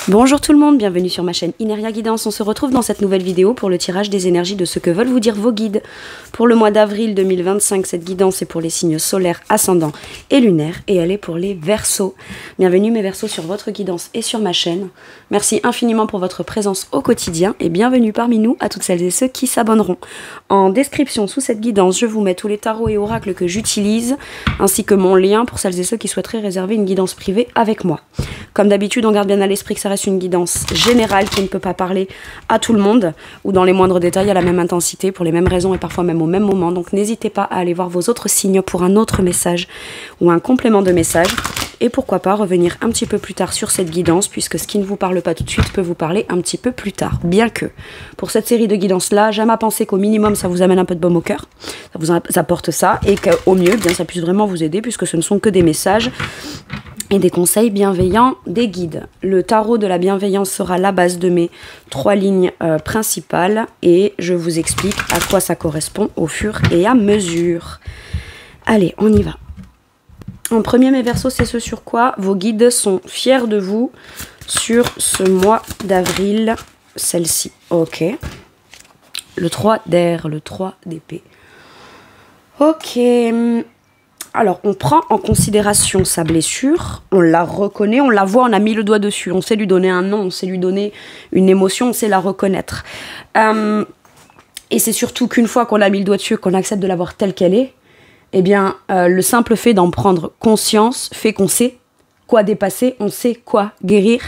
Bonjour tout le monde, bienvenue sur ma chaîne Ineria Guidance. On se retrouve dans cette nouvelle vidéo pour le tirage des énergies de ce que veulent vous dire vos guides. Pour le mois d'avril 2025, cette guidance est pour les signes solaires, ascendants et lunaires et elle est pour les Verseaux. Bienvenue mes Verseaux sur votre guidance et sur ma chaîne. Merci infiniment pour votre présence au quotidien et bienvenue parmi nous à toutes celles et ceux qui s'abonneront. En description sous cette guidance, je vous mets tous les tarots et oracles que j'utilise ainsi que mon lien pour celles et ceux qui souhaiteraient réserver une guidance privée avec moi. Comme d'habitude, on garde bien à l'esprit que ça reste une guidance générale qui ne peut pas parler à tout le monde ou dans les moindres détails à la même intensité, pour les mêmes raisons et parfois même au même moment. Donc n'hésitez pas à aller voir vos autres signes pour un autre message ou un complément de message. Et pourquoi pas revenir un petit peu plus tard sur cette guidance, puisque ce qui ne vous parle pas tout de suite peut vous parler un petit peu plus tard. Bien que, pour cette série de guidances-là, j'aime à penser qu'au minimum, ça vous amène un peu de baume au cœur, ça vous apporte ça, et qu'au mieux, bien, ça puisse vraiment vous aider, puisque ce ne sont que des messages et des conseils bienveillants des guides. Le tarot de la bienveillance sera la base de mes 3 lignes principales, et je vous explique à quoi ça correspond au fur et à mesure. Allez, on y va. En premier, mes Verseaux, c'est ce sur quoi vos guides sont fiers de vous sur ce mois d'avril, celle-ci. Ok. Le 3 d'air, le 3 d'épée. Ok. Alors, on prend en considération sa blessure, on la reconnaît, on la voit, on a mis le doigt dessus, on sait lui donner un nom, on sait lui donner une émotion, on sait la reconnaître. Et c'est surtout qu'une fois qu'on a mis le doigt dessus, qu'on accepte de la voir telle qu'elle est, eh bien, le simple fait d'en prendre conscience fait qu'on sait quoi dépasser, on sait quoi guérir.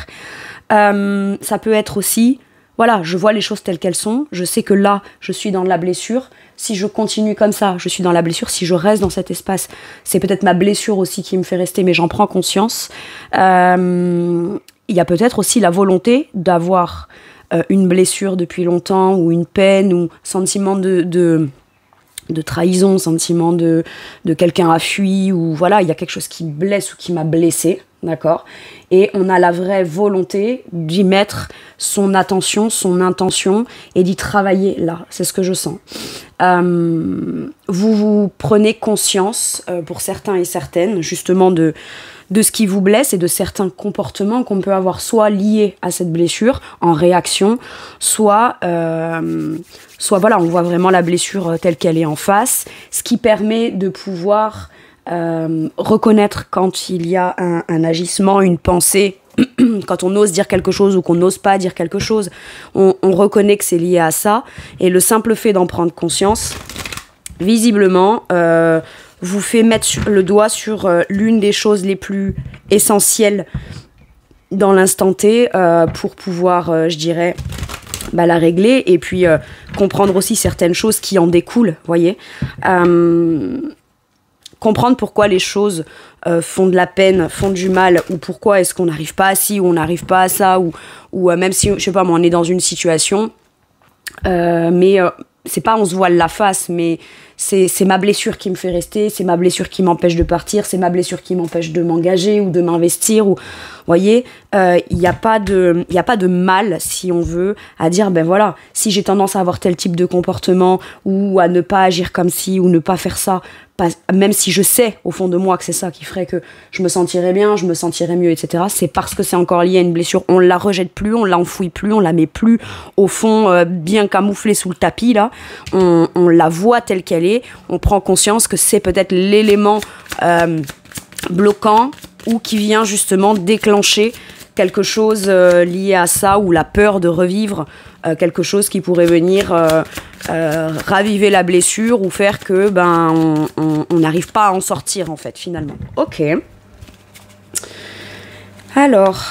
Ça peut être aussi, voilà, je vois les choses telles qu'elles sont, je sais que là, je suis dans la blessure. Si je continue comme ça, je suis dans la blessure. Si je reste dans cet espace, c'est peut-être ma blessure aussi qui me fait rester, mais j'en prends conscience. Il y a peut-être aussi la volonté d'avoir une blessure depuis longtemps, ou une peine, ou sentiment de trahison, sentiment de quelqu'un a fui, ou voilà, il y a quelque chose qui blesse ou qui m'a blessé, d'accord ? Et on a la vraie volonté d'y mettre son attention, son intention, et d'y travailler là, c'est ce que je sens. Vous prenez conscience, pour certains et certaines, justement de ce qui vous blesse et de certains comportements qu'on peut avoir soit liés à cette blessure, en réaction, soit voilà, on voit vraiment la blessure telle qu'elle est en face, ce qui permet de pouvoir reconnaître quand il y a un agissement, une pensée, quand on ose dire quelque chose ou qu'on n'ose pas dire quelque chose, on reconnaît que c'est lié à ça, et le simple fait d'en prendre conscience, visiblement, vous fait mettre le doigt sur l'une des choses les plus essentielles dans l'instant T pour pouvoir, je dirais, la régler, et puis comprendre aussi certaines choses qui en découlent, voyez. Comprendre pourquoi les choses font de la peine, font du mal, ou pourquoi est-ce qu'on n'arrive pas à ci, ou on n'arrive pas à ça, ou même si, je sais pas moi, on est dans une situation, mais c'est pas on se voile la face, mais c'est ma blessure qui me fait rester, c'est ma blessure qui m'empêche de partir, c'est ma blessure qui m'empêche de m'engager ou de m'investir, ou voyez, il n'y a pas de mal, si on veut, à dire ben voilà, si j'ai tendance à avoir tel type de comportement, ou à ne pas agir comme ci, ou ne pas faire ça, même si je sais au fond de moi que c'est ça qui ferait que je me sentirais bien, je me sentirais mieux, etc. C'est parce que c'est encore lié à une blessure. On la rejette plus, on l'enfouit plus, on la met plus au fond, bien camouflée sous le tapis là. On la voit telle qu'elle est. On prend conscience que c'est peut-être l'élément bloquant ou qui vient justement déclencher quelque chose lié à ça, ou la peur de revivre quelque chose qui pourrait venir raviver la blessure ou faire que on n'arrive pas à en sortir en fait finalement. Ok. Alors.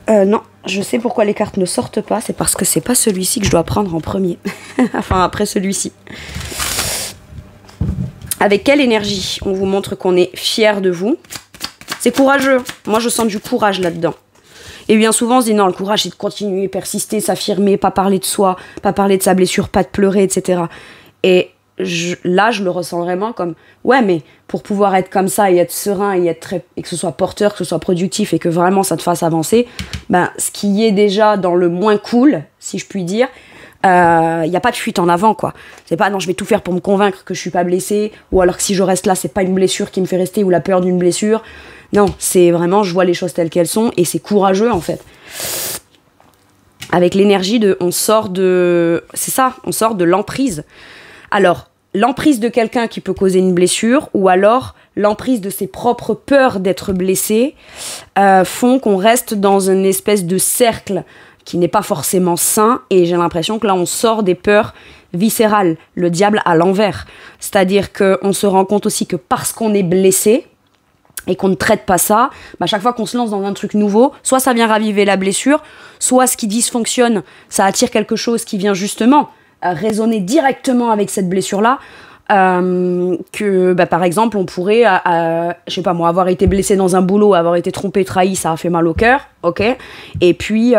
Non, je sais pourquoi les cartes ne sortent pas, c'est parce que c'est pas celui-ci que je dois prendre en premier. Enfin, après celui-ci. Avec quelle énergie on vous montre qu'on est fier de vous? C'est courageux. Moi, je sens du courage là-dedans. Et bien souvent, on se dit non, le courage, c'est de continuer, persister, s'affirmer, pas parler de soi, pas parler de sa blessure, pas de pleurer, etc. Et là, je le ressens vraiment comme, ouais, mais pour pouvoir être comme ça et être serein et que ce soit porteur, que ce soit productif et que vraiment ça te fasse avancer, ce qui est déjà dans le moins cool, si je puis dire, il n'y a pas de fuite en avant, quoi. C'est pas, non, je vais tout faire pour me convaincre que je suis pas blessée, ou alors que si je reste là, c'est pas une blessure qui me fait rester, ou la peur d'une blessure. Non, c'est vraiment, je vois les choses telles qu'elles sont, et c'est courageux, en fait. Avec l'énergie de, on sort de l'emprise. Alors, l'emprise de quelqu'un qui peut causer une blessure, ou alors l'emprise de ses propres peurs d'être blessé, font qu'on reste dans une espèce de cercle qui n'est pas forcément sain, et j'ai l'impression que là, on sort des peurs viscérales, le diable à l'envers. C'est-à-dire qu'on se rend compte aussi que parce qu'on est blessé, et qu'on ne traite pas ça, bah chaque fois qu'on se lance dans un truc nouveau, soit ça vient raviver la blessure, soit ce qui dysfonctionne, ça attire quelque chose qui vient justement résonner directement avec cette blessure-là, que bah, par exemple on pourrait je sais pas moi, avoir été blessé dans un boulot, avoir été trompé, trahi, ça a fait mal au cœur, ok, et puis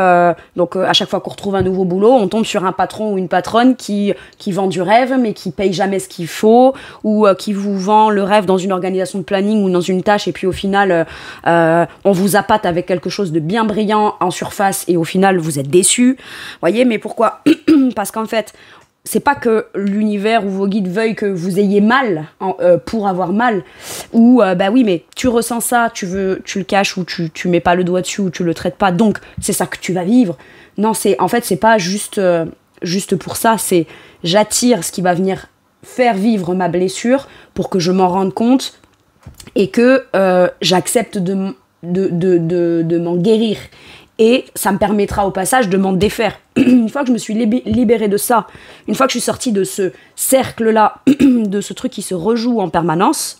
donc à chaque fois qu'on retrouve un nouveau boulot, on tombe sur un patron ou une patronne qui vend du rêve mais qui paye jamais ce qu'il faut, ou qui vous vend le rêve dans une organisation de planning ou dans une tâche, et puis au final on vous appâte avec quelque chose de bien brillant en surface, et au final vous êtes déçus, voyez. Mais pourquoi? Parce qu'en fait, c'est pas que l'univers ou vos guides veuillent que vous ayez mal pour avoir mal, ou bah oui, mais tu ressens ça, tu le caches, ou tu mets pas le doigt dessus, ou tu le traites pas, donc c'est ça que tu vas vivre. Non, en fait c'est pas juste pour ça, c'est j'attire ce qui va venir faire vivre ma blessure pour que je m'en rende compte et que j'accepte de m'en guérir. Et ça me permettra au passage de m'en défaire. Une fois que je me suis libérée de ça, une fois que je suis sortie de ce cercle-là, de ce truc qui se rejoue en permanence,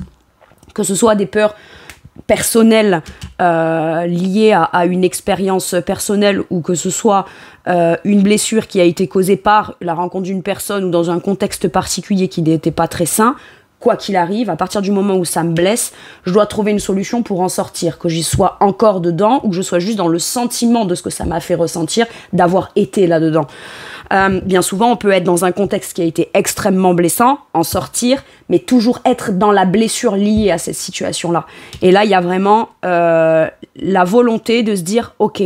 que ce soit des peurs personnelles liées à une expérience personnelle, ou que ce soit une blessure qui a été causée par la rencontre d'une personne ou dans un contexte particulier qui n'était pas très sain, quoi qu'il arrive, à partir du moment où ça me blesse, je dois trouver une solution pour en sortir, que j'y sois encore dedans ou que je sois juste dans le sentiment de ce que ça m'a fait ressentir, d'avoir été là-dedans. Bien souvent, on peut être dans un contexte qui a été extrêmement blessant, en sortir, mais toujours être dans la blessure liée à cette situation-là. Et là, il y a vraiment la volonté de se dire, ok,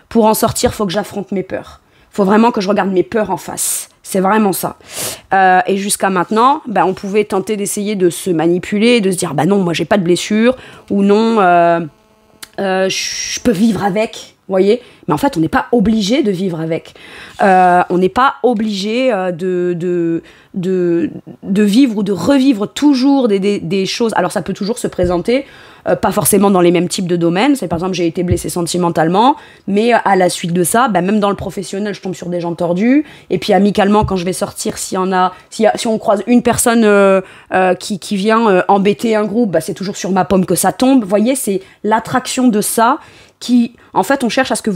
pour en sortir, il faut que j'affronte mes peurs. Il faut vraiment que je regarde mes peurs en face. C'est vraiment ça. Et jusqu'à maintenant, bah, on pouvait tenter d'essayer de se manipuler, de se dire bah non, moi j'ai pas de blessure, ou non, je peux vivre avec, vous voyez. Mais en fait, on n'est pas obligé de vivre avec. On n'est pas obligé de vivre ou de revivre toujours des choses. Alors ça peut toujours se présenter, pas forcément dans les mêmes types de domaines. C'est par exemple, j'ai été blessée sentimentalement, mais à la suite de ça, bah, même dans le professionnel, je tombe sur des gens tordus. Et puis amicalement, quand je vais sortir, si on croise une personne qui vient embêter un groupe, bah, c'est toujours sur ma pomme que ça tombe. Vous voyez, c'est l'attraction de ça qui, en fait, on cherche à ce que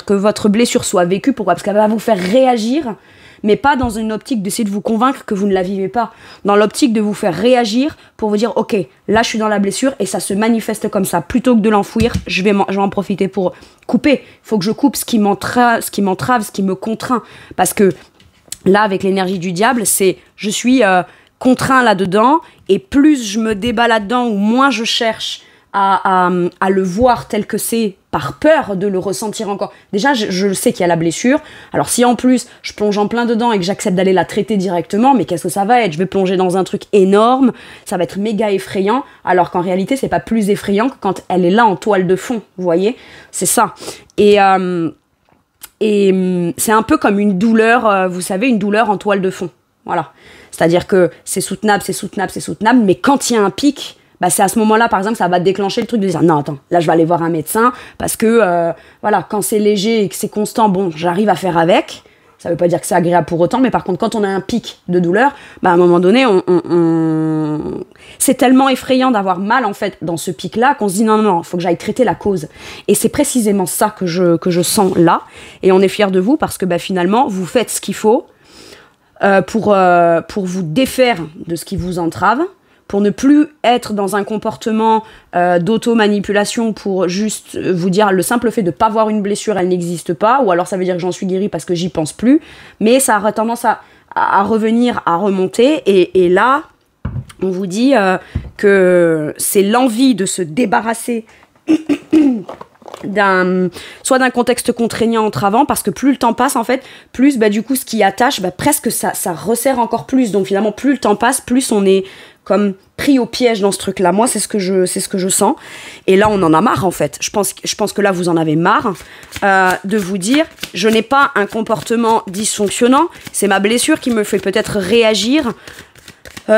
que votre blessure soit vécue. Pourquoi ? Parce qu'elle va vous faire réagir, mais pas dans une optique d'essayer de vous convaincre que vous ne la vivez pas. Dans l'optique de vous faire réagir pour vous dire, ok, là je suis dans la blessure et ça se manifeste comme ça. Plutôt que de l'enfouir, je vais en profiter pour couper. Il faut que je coupe ce qui m'entrave, ce qui me contraint. Parce que là, avec l'énergie du diable, je suis contraint là-dedans, et plus je me débat là-dedans, ou moins je cherche à le voir tel que c'est, par peur de le ressentir encore. Déjà, je sais qu'il y a la blessure. Alors si en plus, je plonge en plein dedans et que j'accepte d'aller la traiter directement, mais qu'est-ce que ça va être ? Je vais plonger dans un truc énorme, ça va être méga effrayant, alors qu'en réalité, c'est pas plus effrayant que quand elle est là en toile de fond, vous voyez ? C'est ça. Et c'est un peu comme une douleur, vous savez, une douleur en toile de fond. Voilà. C'est-à-dire que c'est soutenable, mais quand il y a un pic, bah c'est à ce moment-là, par exemple, ça va déclencher le truc de dire non, attends, là je vais aller voir un médecin, parce que voilà, quand c'est léger et que c'est constant, bon, j'arrive à faire avec. Ça veut pas dire que c'est agréable pour autant, mais par contre, quand on a un pic de douleur, bah à un moment donné, c'est tellement effrayant d'avoir mal en fait dans ce pic-là qu'on se dit non, faut que j'aille traiter la cause. Et c'est précisément ça que je sens là, et on est fiers de vous parce que bah, finalement, vous faites ce qu'il faut pour vous défaire de ce qui vous entrave, pour ne plus être dans un comportement d'auto-manipulation, pour juste vous dire le simple fait de ne pas voir une blessure, elle n'existe pas, ou alors ça veut dire que j'en suis guérie parce que j'y pense plus, mais ça aura tendance à revenir, à remonter, et là, on vous dit que c'est l'envie de se débarrasser soit d'un contexte contraignant entravant, parce que plus le temps passe en fait, plus du coup ce qui attache, presque ça resserre encore plus. Donc finalement plus le temps passe, plus on est comme pris au piège dans ce truc-là. Moi c'est ce que je sens. Et là on en a marre en fait. Je pense que là vous en avez marre de vous dire je n'ai pas un comportement dysfonctionnant, c'est ma blessure qui me fait peut-être réagir.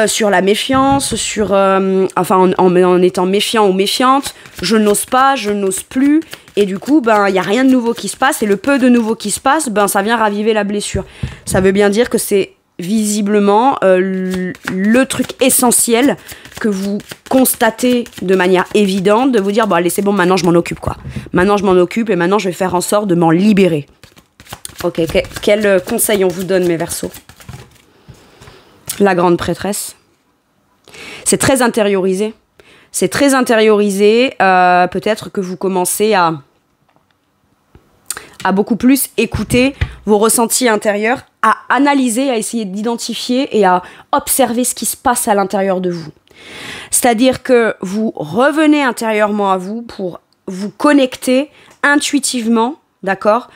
Sur la méfiance, en étant méfiant ou méfiante, je n'ose pas, je n'ose plus, et du coup, il n'y a rien de nouveau qui se passe, et le peu de nouveau qui se passe, ça vient raviver la blessure. Ça veut bien dire que c'est visiblement le truc essentiel que vous constatez de manière évidente, de vous dire, allez, c'est bon, maintenant je m'en occupe, quoi. Maintenant je m'en occupe, et maintenant je vais faire en sorte de m'en libérer. Ok, quel conseil on vous donne, mes Verseaux ? La grande prêtresse. C'est très intériorisé. C'est très intériorisé. Peut-être que vous commencez à beaucoup plus écouter vos ressentis intérieurs, à analyser, à essayer d'identifier et à observer ce qui se passe à l'intérieur de vous. C'est-à-dire que vous revenez intérieurement à vous pour vous connecter intuitivement, d'accord,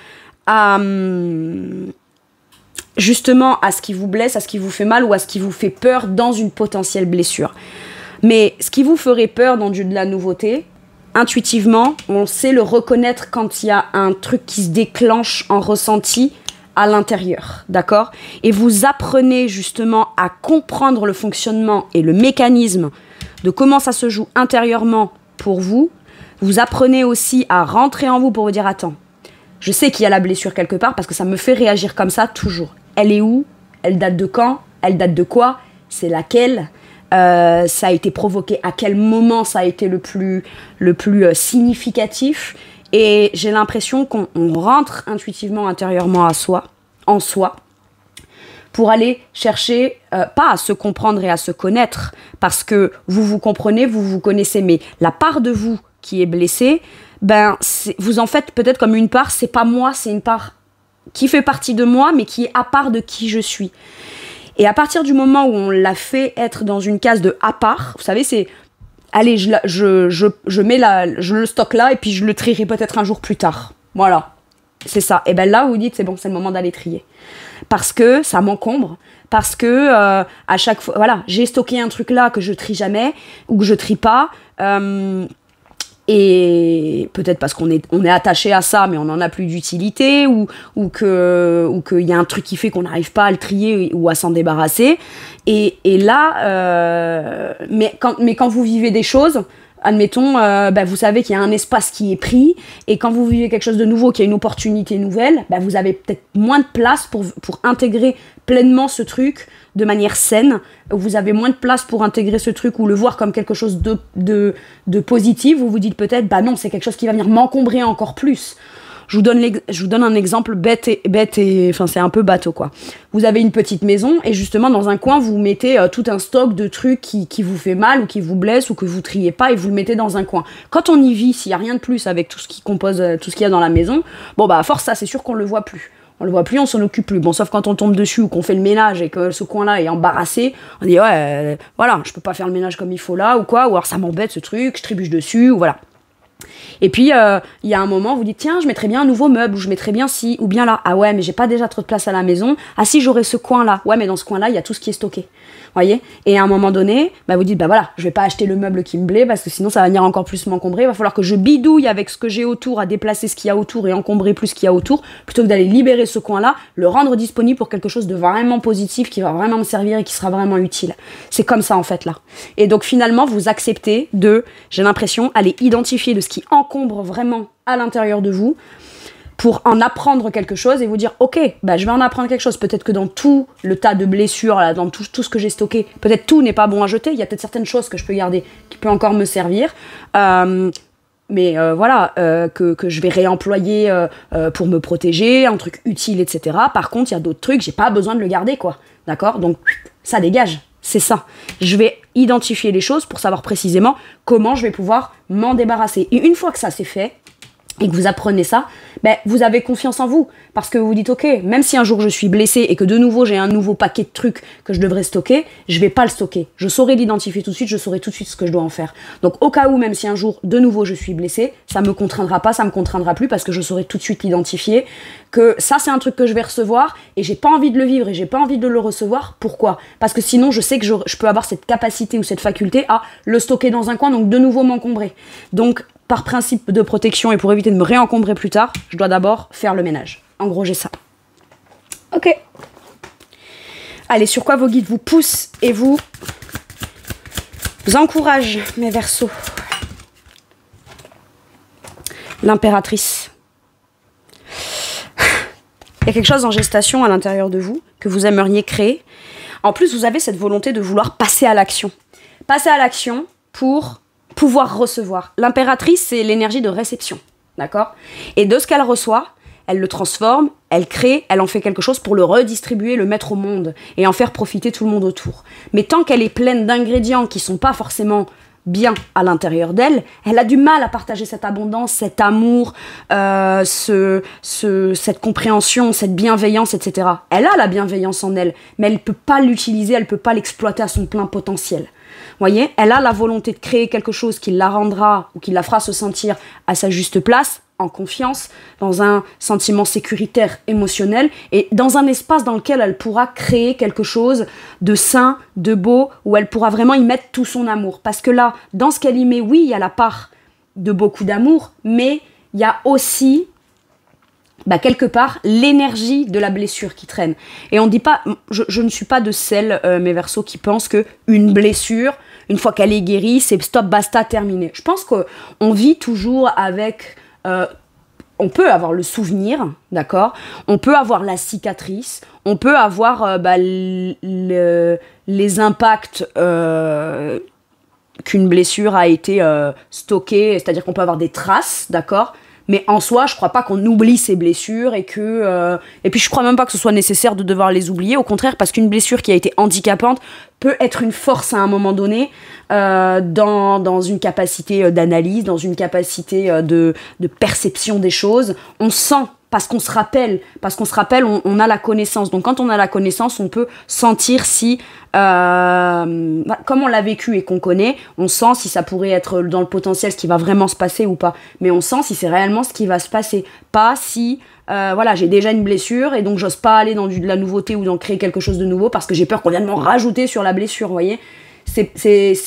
justement à ce qui vous blesse, à ce qui vous fait mal ou à ce qui vous fait peur dans une potentielle blessure. Mais ce qui vous ferait peur dans de la nouveauté, intuitivement, on sait le reconnaître quand il y a un truc qui se déclenche en ressenti à l'intérieur, d'accord ? Et vous apprenez justement à comprendre le fonctionnement et le mécanisme de comment ça se joue intérieurement pour vous. Vous apprenez aussi à rentrer en vous pour vous dire « Attends, je sais qu'il y a la blessure quelque part parce que ça me fait réagir comme ça toujours. Elle est où ? Elle date de quand ? Elle date de quoi ? C'est laquelle ? Ça a été provoqué à quel moment ça a été le plus significatif ? Et j'ai l'impression qu'on rentre intuitivement intérieurement en soi, pour aller chercher, pas à se comprendre et à se connaître, parce que vous vous comprenez, vous vous connaissez, mais la part de vous qui est blessée, vous en faites peut-être comme une part, c'est pas moi, c'est une part qui fait partie de moi, mais qui est à part de qui je suis. Et à partir du moment où on l'a fait être dans une case de à part, vous savez, c'est allez, je le stocke là et puis je le trierai peut-être un jour plus tard. Voilà, c'est ça. Et là, vous dites c'est bon, c'est le moment d'aller trier. Parce que ça m'encombre, parce que à chaque fois, voilà, j'ai stocké un truc là que je trie jamais ou que je trie pas. Et peut-être parce qu'on est attaché à ça, mais on n'en a plus d'utilité, ou qu'il y a un truc qui fait qu'on n'arrive pas à le trier ou à s'en débarrasser. Et là, mais quand vous vivez des choses, admettons, vous savez qu'il y a un espace qui est pris, et quand vous vivez quelque chose de nouveau, qu'il y a une opportunité nouvelle, vous avez peut-être moins de place pour intégrer pleinement ce truc de manière saine. Vous avez moins de place pour intégrer ce truc ou le voir comme quelque chose de positif. Vous vous dites peut-être, non, c'est quelque chose qui va venir m'encombrer encore plus. Je vous donne un exemple bête et enfin c'est un peu bateau quoi. Vous avez une petite maison et justement dans un coin vous mettez tout un stock de trucs qui vous fait mal ou qui vous blesse ou que vous triez pas et vous le mettez dans un coin. Quand on y vit, s'il y a rien de plus avec tout ce qui compose tout ce qu'il y a dans la maison, à force ça c'est sûr qu'on le voit plus. On le voit plus, on s'en occupe plus. Bon, sauf quand on tombe dessus ou qu'on fait le ménage et que ce coin-là est embarrassé, on dit voilà, je peux pas faire le ménage comme il faut là ou quoi, ou alors ça m'embête ce truc, je trébuche dessus ou voilà. Et puis il y a un moment vous dites tiens je mettrais bien un nouveau meuble ou je mettrais bien ci ou bien là, ah ouais mais j'ai pas déjà trop de place à la maison, ah si j'aurais ce coin là, ouais mais dans ce coin là il y a tout ce qui est stocké, voyez, et à un moment donné vous dites voilà je vais pas acheter le meuble qui me plaît parce que sinon ça va venir encore plus m'encombrer, il va falloir que je bidouille avec ce que j'ai autour à déplacer ce qu'il y a autour et encombrer plus ce qu'il y a autour plutôt que d'aller libérer ce coin là, le rendre disponible pour quelque chose de vraiment positif qui va vraiment me servir et qui sera vraiment utile. C'est comme ça en fait là. Et donc finalement vous acceptez j'ai l'impression aller identifier de ce qui encombre vraiment à l'intérieur de vous pour en apprendre quelque chose et vous dire ok, je vais en apprendre quelque chose. Peut-être que dans tout le tas de blessures, là, dans tout ce que j'ai stocké, peut-être tout n'est pas bon à jeter, il y a peut-être certaines choses que je peux garder, qui peut encore me servir, mais que je vais réemployer pour me protéger, un truc utile, etc. Par contre, il y a d'autres trucs, j'ai pas besoin de le garder, quoi. D'accord ? Donc, ça dégage. C'est ça. Je vais identifier les choses pour savoir précisément comment je vais pouvoir m'en débarrasser. Et une fois que ça c'est fait, et que vous apprenez ça, ben, vous avez confiance en vous. Parce que vous vous dites, ok, même si un jour je suis blessée et que de nouveau j'ai un nouveau paquet de trucs que je devrais stocker, je vais pas le stocker. Je saurai l'identifier tout de suite, je saurai tout de suite ce que je dois en faire. Donc au cas où, même si un jour de nouveau je suis blessée, ça me contraindra pas, ça me contraindra plus parce que je saurai tout de suite l'identifier. Que ça c'est un truc que je vais recevoir et j'ai pas envie de le vivre et j'ai pas envie de le recevoir. Pourquoi? Parce que sinon je sais que je peux avoir cette capacité ou cette faculté à le stocker dans un coin, donc de nouveau m'encombrer. Donc par principe de protection et pour éviter de me réencombrer plus tard, je dois d'abord faire le ménage. En gros, j'ai ça. Ok. Allez, sur quoi vos guides vous poussent et vous encouragent, mes Verseaux? L'impératrice. Il y a quelque chose en gestation à l'intérieur de vous que vous aimeriez créer. En plus, vous avez cette volonté de vouloir passer à l'action. Passer à l'action pour pouvoir recevoir. L'impératrice, c'est l'énergie de réception, d'accord? Et de ce qu'elle reçoit, elle le transforme, elle crée, elle en fait quelque chose pour le redistribuer, le mettre au monde et en faire profiter tout le monde autour. Mais tant qu'elle est pleine d'ingrédients qui sont pas forcément bien à l'intérieur d'elle, elle a du mal à partager cette abondance, cet amour, cette compréhension, cette bienveillance, etc. Elle a la bienveillance en elle, mais elle peut pas l'utiliser, elle peut pas l'exploiter à son plein potentiel. Voyez, elle a la volonté de créer quelque chose qui la rendra ou qui la fera se sentir à sa juste place, en confiance, dans un sentiment sécuritaire, émotionnel, et dans un espace dans lequel elle pourra créer quelque chose de sain, de beau, où elle pourra vraiment y mettre tout son amour. Parce que là, dans ce qu'elle y met, oui, il y a la part de beaucoup d'amour, mais il y a aussi, quelque part, l'énergie de la blessure qui traîne. Et on dit pas, je ne suis pas de celles, mes Verseaux, qui pensent qu'une blessure, une fois qu'elle est guérie, c'est stop, basta, terminé. Je pense qu'on vit toujours avec... on peut avoir le souvenir, d'accord? On peut avoir la cicatrice, on peut avoir les impacts qu'une blessure a été stockée, c'est-à-dire qu'on peut avoir des traces, d'accord? Mais en soi, je crois pas qu'on oublie ces blessures et que... et puis je crois même pas que ce soit nécessaire de devoir les oublier. Au contraire, parce qu'une blessure qui a été handicapante peut être une force à un moment donné dans une capacité d'analyse, dans une capacité de perception des choses. On sent, parce qu'on se rappelle, on a la connaissance. Donc quand on a la connaissance, on peut sentir si... comme on l'a vécu et qu'on connaît, on sent si ça pourrait être dans le potentiel ce qui va vraiment se passer ou pas. Mais on sent si c'est réellement ce qui va se passer. Pas si... j'ai déjà une blessure et donc j'ose pas aller dans de la nouveauté ou dans créer quelque chose de nouveau parce que j'ai peur qu'on vienne m'en rajouter sur la blessure, vous voyez. C'est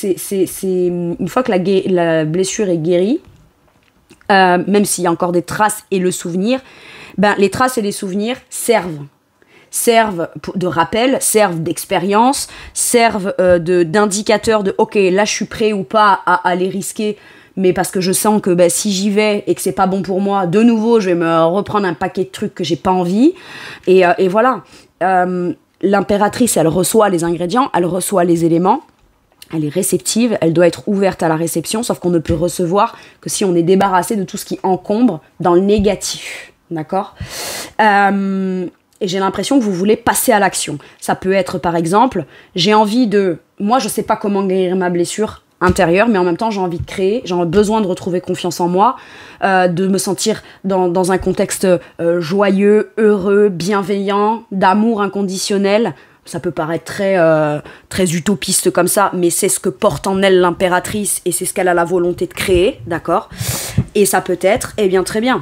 une fois que la blessure est guérie, même s'il y a encore des traces et le souvenir, les traces et les souvenirs servent de rappel, servent d'expérience, servent d'indicateurs de ok, là je suis prêt ou pas à aller risquer, mais parce que je sens que si j'y vais et que c'est pas bon pour moi, de nouveau je vais me reprendre un paquet de trucs que j'ai pas envie. Et voilà. L'impératrice, elle reçoit les ingrédients, elle reçoit les éléments, elle est réceptive, elle doit être ouverte à la réception, sauf qu'on ne peut recevoir que si on est débarrassé de tout ce qui encombre dans le négatif. D'accord ? Et j'ai l'impression que vous voulez passer à l'action. Ça peut être, par exemple, j'ai envie de... Moi, je sais pas comment guérir ma blessure intérieure, mais en même temps, j'ai envie de créer, j'ai besoin de retrouver confiance en moi, de me sentir dans un contexte joyeux, heureux, bienveillant, d'amour inconditionnel. Ça peut paraître très utopiste comme ça, mais c'est ce que porte en elle l'impératrice et c'est ce qu'elle a la volonté de créer, d'accord ? Et ça peut être, eh bien, très bien.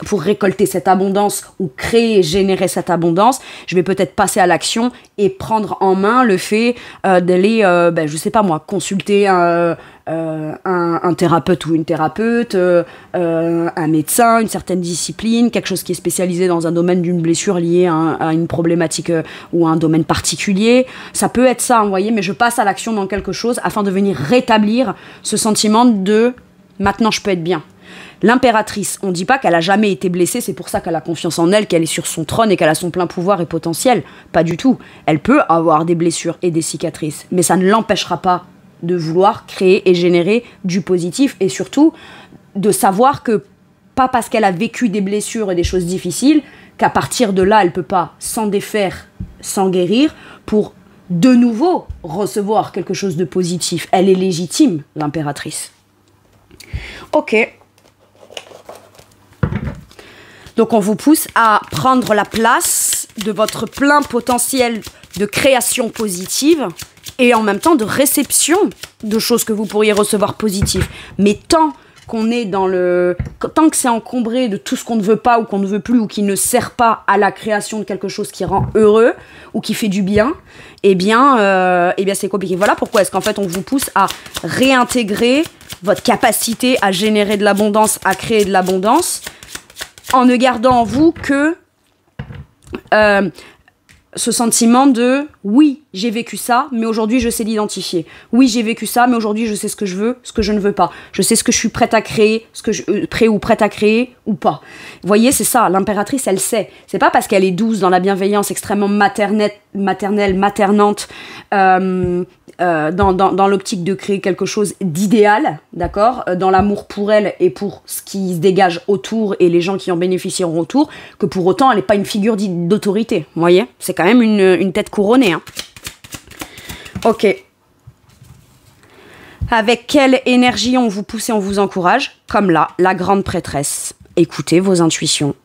Pour récolter cette abondance ou créer, générer cette abondance, je vais peut-être passer à l'action et prendre en main le fait d'aller, je sais pas moi, consulter un thérapeute ou une thérapeute, un médecin, une certaine discipline, quelque chose qui est spécialisé dans un domaine d'une blessure liée à une problématique ou à un domaine particulier. Ça peut être ça, vous voyez, mais je passe à l'action dans quelque chose afin de venir rétablir ce sentiment de « maintenant je peux être bien ». L'impératrice, on ne dit pas qu'elle a jamais été blessée, c'est pour ça qu'elle a confiance en elle, qu'elle est sur son trône et qu'elle a son plein pouvoir et potentiel. Pas du tout. Elle peut avoir des blessures et des cicatrices, mais ça ne l'empêchera pas de vouloir créer et générer du positif et surtout de savoir que pas parce qu'elle a vécu des blessures et des choses difficiles qu'à partir de là, elle ne peut pas s'en défaire, s'en guérir pour de nouveau recevoir quelque chose de positif. Elle est légitime, l'impératrice. Ok. Donc on vous pousse à prendre la place de votre plein potentiel de création positive et en même temps de réception de choses que vous pourriez recevoir positives. Mais tant qu'on est dans le... Tant que c'est encombré de tout ce qu'on ne veut pas ou qu'on ne veut plus ou qui ne sert pas à la création de quelque chose qui rend heureux ou qui fait du bien, eh bien c'est compliqué. Voilà pourquoi est-ce qu'en fait on vous pousse à réintégrer votre capacité à générer de l'abondance, à créer de l'abondance, en ne gardant en vous que ce sentiment de oui, j'ai vécu ça, mais aujourd'hui je sais l'identifier. Oui, j'ai vécu ça, mais aujourd'hui je sais ce que je veux, ce que je ne veux pas. Je sais ce que je suis prête à créer, ce que je prêt ou prête à créer ou pas. Vous voyez, c'est ça, l'impératrice, elle sait. C'est pas parce qu'elle est douce, dans la bienveillance, extrêmement maternelle, maternante, dans l'optique de créer quelque chose d'idéal, d'accord, dans l'amour pour elle et pour ce qui se dégage autour et les gens qui en bénéficieront autour, que pour autant elle n'est pas une figure d'autorité, vous voyez, c'est quand même une tête couronnée, hein. Ok. Avec quelle énergie on vous pousse et on vous encourage? Comme là, la grande prêtresse. Écoutez vos intuitions.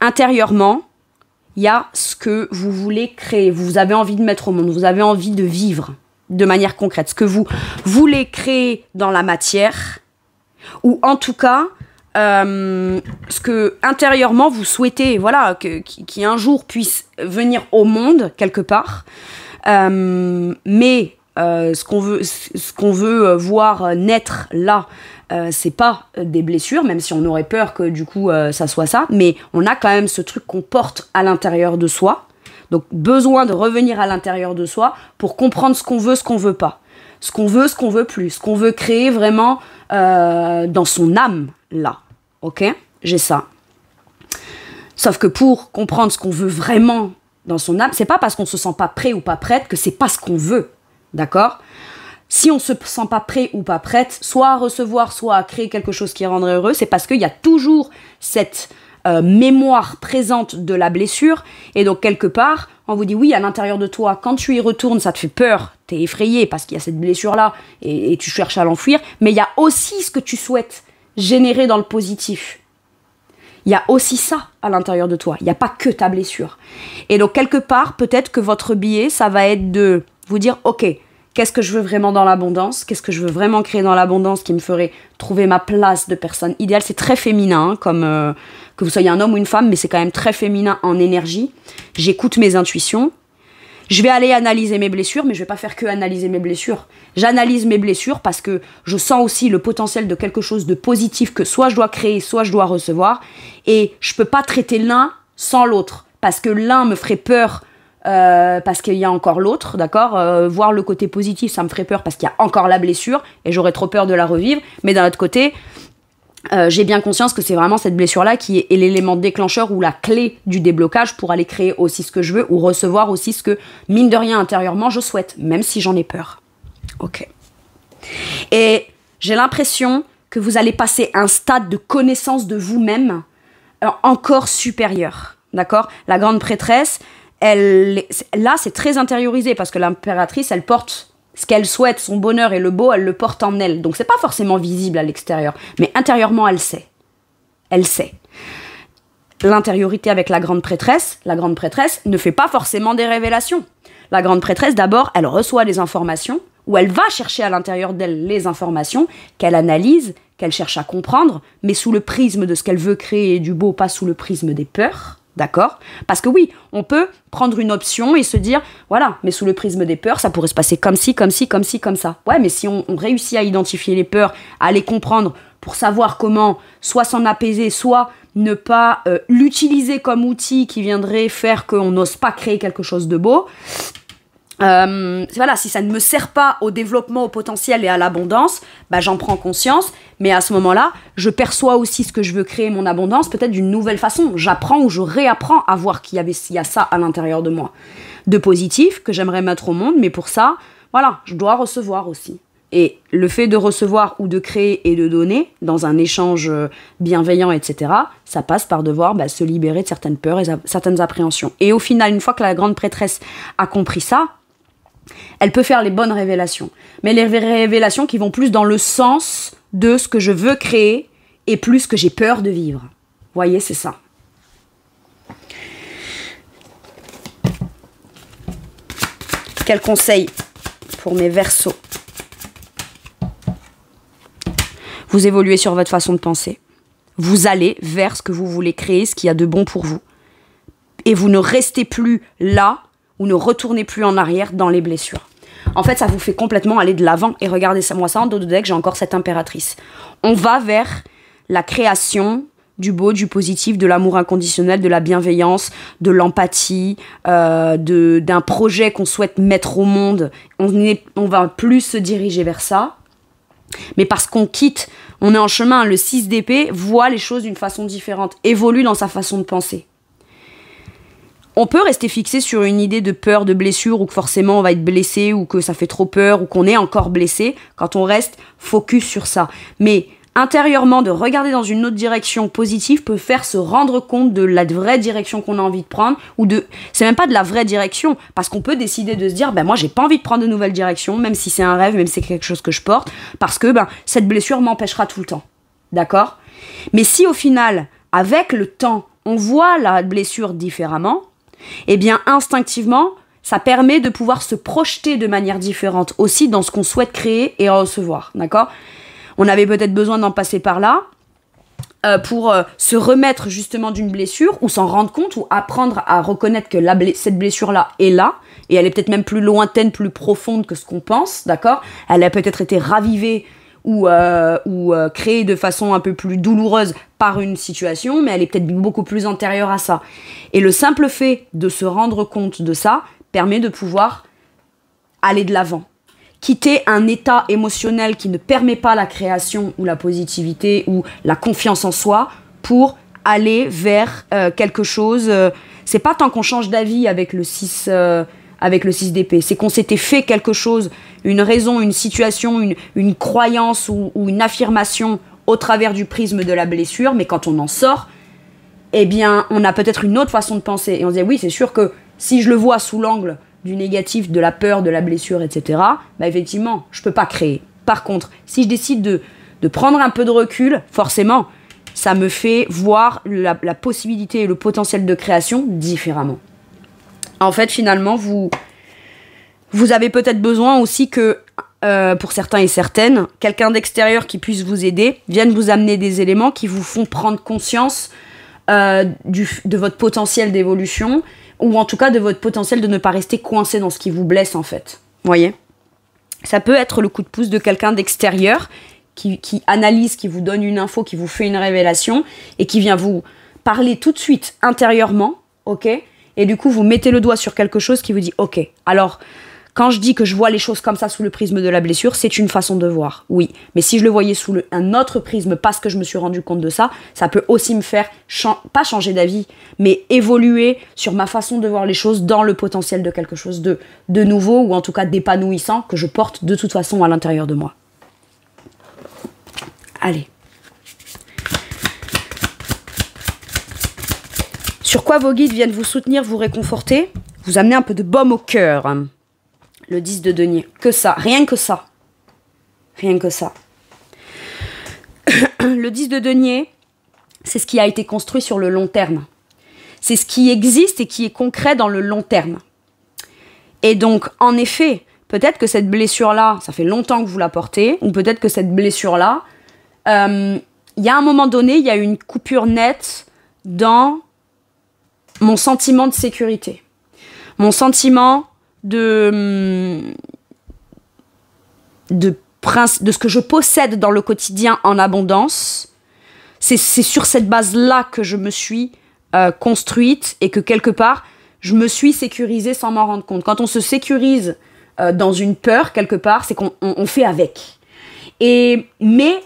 Intérieurement, il y a ce que vous voulez créer, vous avez envie de mettre au monde, vous avez envie de vivre de manière concrète, ce que vous voulez créer dans la matière, ou en tout cas, ce que intérieurement vous souhaitez, voilà, qui un jour puisse venir au monde, quelque part, mais ce qu'on veut voir naître là, c'est pas des blessures, même si on aurait peur que du coup ça soit ça, mais on a quand même ce truc qu'on porte à l'intérieur de soi. Donc besoin de revenir à l'intérieur de soi pour comprendre ce qu'on veut pas. Ce qu'on veut plus, ce qu'on veut créer vraiment dans son âme, là. Ok? J'ai ça. Sauf que pour comprendre ce qu'on veut vraiment dans son âme, c'est pas parce qu'on se sent pas prêt ou pas prête que c'est pas ce qu'on veut. D'accord? Si on se sent pas prêt ou pas prête, soit à recevoir, soit à créer quelque chose qui rendrait heureux, c'est parce qu'il y a toujours cette mémoire présente de la blessure. Et donc, quelque part, on vous dit oui, à l'intérieur de toi, quand tu y retournes, ça te fait peur, t'es effrayé parce qu'il y a cette blessure-là et tu cherches à l'enfuir. Mais il y a aussi ce que tu souhaites générer dans le positif. Il y a aussi ça à l'intérieur de toi. Il n'y a pas que ta blessure. Et donc, quelque part, peut-être que votre billet, ça va être de vous dire, ok, qu'est-ce que je veux vraiment dans l'abondance? Qu'est-ce que je veux vraiment créer dans l'abondance qui me ferait trouver ma place de personne idéale? C'est très féminin, hein, comme que vous soyez un homme ou une femme, mais c'est quand même très féminin en énergie. J'écoute mes intuitions. Je vais aller analyser mes blessures, mais je vais pas faire que analyser mes blessures. J'analyse mes blessures parce que je sens aussi le potentiel de quelque chose de positif que soit je dois créer, soit je dois recevoir. Et je peux pas traiter l'un sans l'autre. Parce que l'un me ferait peur parce qu'il y a encore l'autre, d'accord, voir le côté positif, ça me ferait peur parce qu'il y a encore la blessure et j'aurais trop peur de la revivre. Mais d'un autre côté, j'ai bien conscience que c'est vraiment cette blessure-là qui est l'élément déclencheur ou la clé du déblocage pour aller créer aussi ce que je veux ou recevoir aussi ce que, mine de rien, intérieurement, je souhaite, même si j'en ai peur. Ok. Et j'ai l'impression que vous allez passer un stade de connaissance de vous-même encore supérieur, d'accord? La grande prêtresse, là, c'est très intériorisé parce que l'impératrice, elle porte ce qu'elle souhaite, son bonheur et le beau, elle le porte en elle. Donc, c'est pas forcément visible à l'extérieur. Mais intérieurement, elle sait. Elle sait. L'intériorité avec la grande prêtresse ne fait pas forcément des révélations. La grande prêtresse, d'abord, elle reçoit des informations ou elle va chercher à l'intérieur d'elle les informations qu'elle analyse, qu'elle cherche à comprendre, mais sous le prisme de ce qu'elle veut créer du beau, pas sous le prisme des peurs. D'accord? Parce que oui, on peut prendre une option et se dire, voilà, mais sous le prisme des peurs, ça pourrait se passer comme ci, comme ci, comme ci, comme ça. Ouais, mais si on réussit à identifier les peurs, à les comprendre pour savoir comment soit s'en apaiser, soit ne pas l'utiliser comme outil qui viendrait faire qu'on n'ose pas créer quelque chose de beau, voilà, si ça ne me sert pas au développement, au potentiel et à l'abondance, bah j'en prends conscience, mais à ce moment-là, je perçois aussi ce que je veux créer, mon abondance, peut-être d'une nouvelle façon. J'apprends ou je réapprends à voir qu'il y a ça à l'intérieur de moi, de positif que j'aimerais mettre au monde, mais pour ça, voilà, je dois recevoir aussi. Et le fait de recevoir ou de créer et de donner, dans un échange bienveillant, etc., ça passe par devoir se libérer de certaines peurs et certaines appréhensions. Et au final, une fois que la grande prêtresse a compris ça, elle peut faire les bonnes révélations. Mais les révélations qui vont plus dans le sens de ce que je veux créer et plus que j'ai peur de vivre. Vous voyez, c'est ça. Quel conseil pour mes Verseaux? Vous évoluez sur votre façon de penser. Vous allez vers ce que vous voulez créer, ce qu'il y a de bon pour vous. Et vous ne restez plus là ou ne retournez plus en arrière dans les blessures. En fait, ça vous fait complètement aller de l'avant. Et regardez ça, moi ça en dos de deck, j'ai encore cette impératrice. On va vers la création du beau, du positif, de l'amour inconditionnel, de la bienveillance, de l'empathie, d'un projet qu'on souhaite mettre au monde. On va plus se diriger vers ça. Mais parce qu'on quitte, on est en chemin. Le 6 d'épée voit les choses d'une façon différente, évolue dans sa façon de penser. On peut rester fixé sur une idée de peur, de blessure, ou que forcément on va être blessé, ou que ça fait trop peur, ou qu'on est encore blessé, quand on reste focus sur ça. Mais intérieurement, de regarder dans une autre direction positive peut faire se rendre compte de la vraie direction qu'on a envie de prendre, ou de... C'est même pas de la vraie direction, parce qu'on peut décider de se dire, ben moi j'ai pas envie de prendre de nouvelles directions, même si c'est un rêve, même si c'est quelque chose que je porte, parce que ben, cette blessure m'empêchera tout le temps. D'accord? Mais si au final, avec le temps, on voit la blessure différemment, eh bien instinctivement, ça permet de pouvoir se projeter de manière différente aussi dans ce qu'on souhaite créer et recevoir, d'accord? On avait peut-être besoin d'en passer par là pour se remettre justement d'une blessure ou s'en rendre compte ou apprendre à reconnaître que cette blessure-là est là et elle est peut-être même plus lointaine, plus profonde que ce qu'on pense, d'accord? Elle a peut-être été ravivée ou créée de façon un peu plus douloureuse par une situation, mais elle est peut-être beaucoup plus antérieure à ça. Et le simple fait de se rendre compte de ça permet de pouvoir aller de l'avant. Quitter un état émotionnel qui ne permet pas la création ou la positivité ou la confiance en soi pour aller vers quelque chose. C'est pas tant qu'on change d'avis avec le 6 d'épée, c'est qu'on s'était fait quelque chose, une raison, une situation, une croyance ou une affirmation au travers du prisme de la blessure, mais quand on en sort, eh bien, on a peut-être une autre façon de penser. Et on se dit, oui, c'est sûr que si je le vois sous l'angle du négatif, de la peur, de la blessure, etc., bah effectivement, je peux pas créer. Par contre, si je décide de prendre un peu de recul, forcément, ça me fait voir la possibilité et le potentiel de création différemment. En fait, finalement, vous avez peut-être besoin aussi que, pour certains et certaines, quelqu'un d'extérieur qui puisse vous aider, vienne vous amener des éléments qui vous font prendre conscience de votre potentiel d'évolution, ou en tout cas de votre potentiel de ne pas rester coincé dans ce qui vous blesse, en fait. Vous voyez? Ça peut être le coup de pouce de quelqu'un d'extérieur qui analyse, qui vous donne une info, qui vous fait une révélation, et qui vient vous parler tout de suite intérieurement, ok? Et du coup, vous mettez le doigt sur quelque chose qui vous dit « Ok, alors, quand je dis que je vois les choses comme ça sous le prisme de la blessure, c'est une façon de voir, oui. Mais si je le voyais sous un autre prisme parce que je me suis rendu compte de ça, ça peut aussi me faire, pas changer d'avis, mais évoluer sur ma façon de voir les choses dans le potentiel de quelque chose de nouveau ou en tout cas d'épanouissant que je porte de toute façon à l'intérieur de moi. » Allez. Sur quoi vos guides viennent vous soutenir, vous réconforter, vous amener un peu de baume au cœur. Le 10 de denier. Que ça, rien que ça. Rien que ça. Le 10 de denier, c'est ce qui a été construit sur le long terme. C'est ce qui existe et qui est concret dans le long terme. Et donc, en effet, peut-être que cette blessure-là, ça fait longtemps que vous la portez, ou peut-être que cette blessure-là, il y a un moment donné, il y a eu une coupure nette dans mon sentiment de sécurité, mon sentiment de ce que je possède dans le quotidien en abondance. C'est sur cette base-là que je me suis construite et que quelque part, je me suis sécurisée sans m'en rendre compte. Quand on se sécurise dans une peur, quelque part, c'est qu'on fait avec. Mais,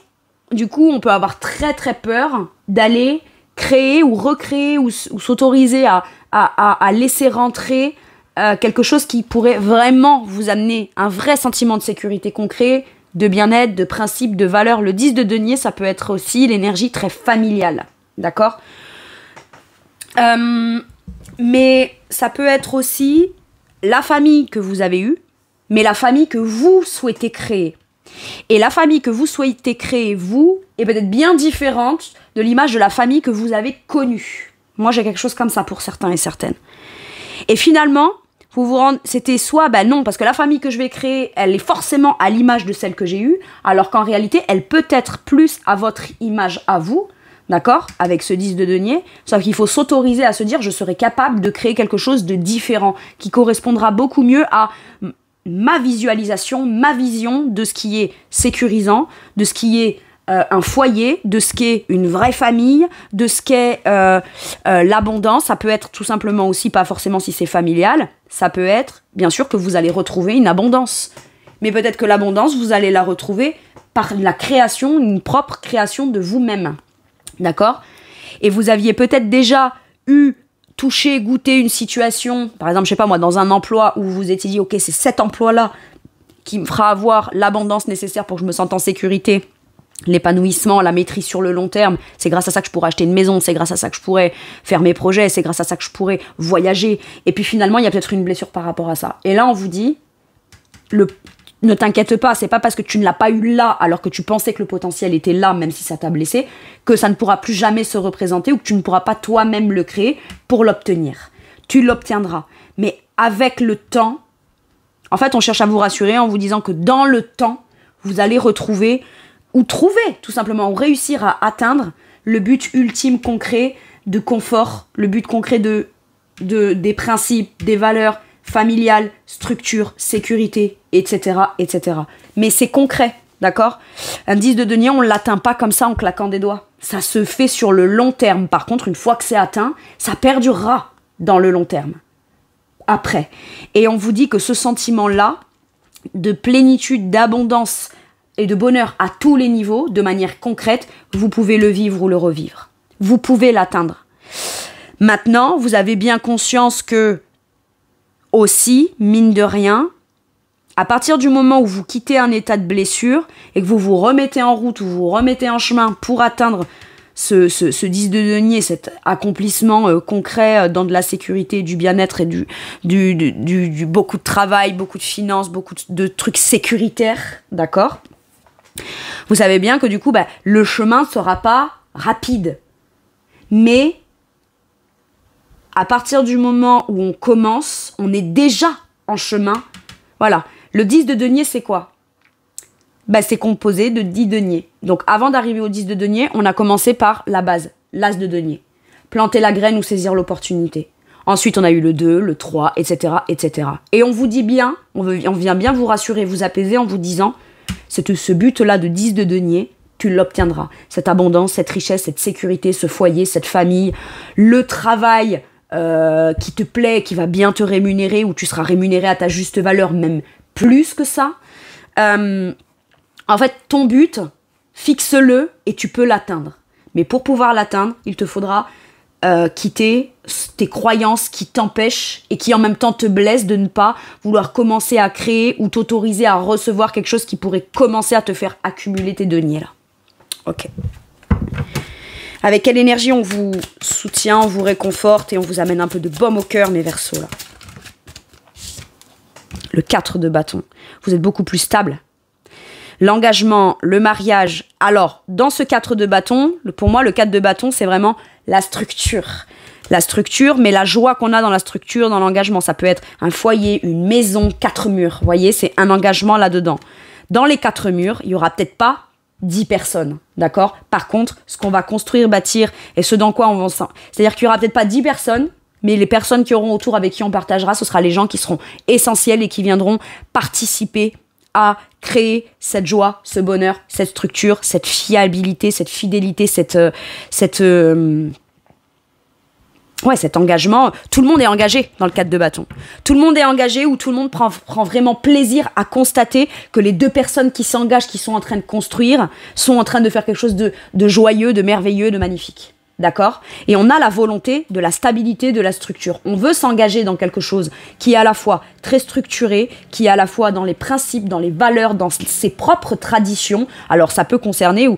du coup, on peut avoir très très peur d'aller créer ou recréer ou s'autoriser à laisser rentrer quelque chose qui pourrait vraiment vous amener un vrai sentiment de sécurité concret, de bien-être, de principe, de valeur. Le 10 de denier, ça peut être aussi l'énergie très familiale, d'accord? Mais ça peut être aussi la famille que vous avez eue, mais la famille que vous souhaitez créer. Et la famille que vous souhaitez créer, vous, est peut-être bien différente de l'image de la famille que vous avez connue. Moi, j'ai quelque chose comme ça pour certains et certaines. Et finalement, vous vous rendez, c'était soit, ben non, parce que la famille que je vais créer, elle est forcément à l'image de celle que j'ai eue, alors qu'en réalité, elle peut être plus à votre image à vous, d'accord, avec ce 10 de denier, sauf qu'il faut s'autoriser à se dire, je serai capable de créer quelque chose de différent, qui correspondra beaucoup mieux à ma visualisation, ma vision de ce qui est sécurisant, de ce qui est un foyer, de ce qu'est une vraie famille, de ce qu'est l'abondance. Ça peut être tout simplement aussi, pas forcément si c'est familial, ça peut être, bien sûr, que vous allez retrouver une abondance. Mais peut-être que l'abondance, vous allez la retrouver par la création, une propre création de vous-même. D'accord? Et vous aviez peut-être déjà touché, goûté une situation, par exemple, je sais pas moi, dans un emploi où vous vous étiez dit, ok, c'est cet emploi-là qui me fera avoir l'abondance nécessaire pour que je me sente en sécurité, l'épanouissement, la maîtrise sur le long terme, c'est grâce à ça que je pourrais acheter une maison, c'est grâce à ça que je pourrais faire mes projets, c'est grâce à ça que je pourrais voyager. Et puis finalement, il y a peut-être une blessure par rapport à ça. Et là, on vous dit, ne t'inquiète pas, c'est pas parce que tu ne l'as pas eu là, alors que tu pensais que le potentiel était là, même si ça t'a blessé, que ça ne pourra plus jamais se représenter ou que tu ne pourras pas toi-même le créer pour l'obtenir. Tu l'obtiendras. Mais avec le temps, en fait, on cherche à vous rassurer en vous disant que dans le temps, vous allez retrouver ou trouver, tout simplement, ou réussir à atteindre le but ultime concret de confort, le but concret des principes, des valeurs familiales, structure, sécurité, etc., etc. Mais c'est concret, d'accord? Un 10 de denier, on ne l'atteint pas comme ça en claquant des doigts. Ça se fait sur le long terme. Par contre, une fois que c'est atteint, ça perdurera dans le long terme. Après. Et on vous dit que ce sentiment-là, de plénitude, d'abondance et de bonheur à tous les niveaux, de manière concrète, vous pouvez le vivre ou le revivre. Vous pouvez l'atteindre. Maintenant, vous avez bien conscience que, aussi, mine de rien, à partir du moment où vous quittez un état de blessure et que vous vous remettez en route ou vous vous remettez en chemin pour atteindre ce 10 de denier, cet accomplissement concret dans de la sécurité, du bien-être et du beaucoup de travail, beaucoup de finances, beaucoup de trucs sécuritaires, d'accord? Vous savez bien que du coup, le chemin ne sera pas rapide. Mais à partir du moment où on commence, on est déjà en chemin. Voilà. Le 10 de denier, c'est quoi? C'est composé de 10 deniers. Donc avant d'arriver au 10 de denier, on a commencé par la base, l'as de denier. Planter la graine ou saisir l'opportunité. Ensuite, on a eu le 2, le 3, etc., etc. Et on vous dit bien, on vient bien vous rassurer, vous apaiser en vous disant, ce but-là de 10 de denier, tu l'obtiendras. Cette abondance, cette richesse, cette sécurité, ce foyer, cette famille, le travail qui te plaît, qui va bien te rémunérer, où tu seras rémunéré à ta juste valeur, même plus que ça. En fait, ton but, fixe-le et tu peux l'atteindre. Mais pour pouvoir l'atteindre, il te faudra quitter tes croyances qui t'empêchent et qui en même temps te blessent de ne pas vouloir commencer à créer ou t'autoriser à recevoir quelque chose qui pourrait commencer à te faire accumuler tes deniers là. Ok. Avec quelle énergie on vous soutient, on vous réconforte et on vous amène un peu de baume au cœur, mes Verseaux là. Le 4 de bâton. Vous êtes beaucoup plus stable. L'engagement, le mariage. Alors, dans ce 4 de bâton, pour moi, le 4 de bâton, c'est vraiment la structure. La structure, mais la joie qu'on a dans la structure, dans l'engagement. Ça peut être un foyer, une maison, 4 murs. Vous voyez, c'est un engagement là-dedans. Dans les 4 murs, il n'y aura peut-être pas 10 personnes, d'accord? Par contre, ce qu'on va construire, bâtir, et ce dans quoi on va... C'est-à-dire qu'il n'y aura peut-être pas 10 personnes, mais les personnes qui auront autour avec qui on partagera, ce sera les gens qui seront essentiels et qui viendront participer à créer cette joie, ce bonheur, cette structure, cette fiabilité, cette fidélité, cet engagement. Tout le monde est engagé dans le 4 de bâton. Tout le monde est engagé où tout le monde prend vraiment plaisir à constater que les deux personnes qui s'engagent, qui sont en train de construire, sont en train de faire quelque chose de joyeux, de merveilleux, de magnifique. D'accord? Et on a la volonté de la stabilité de la structure. On veut s'engager dans quelque chose qui est à la fois très structuré, qui est à la fois dans les principes, dans les valeurs, dans ses propres traditions. Alors ça peut concerner,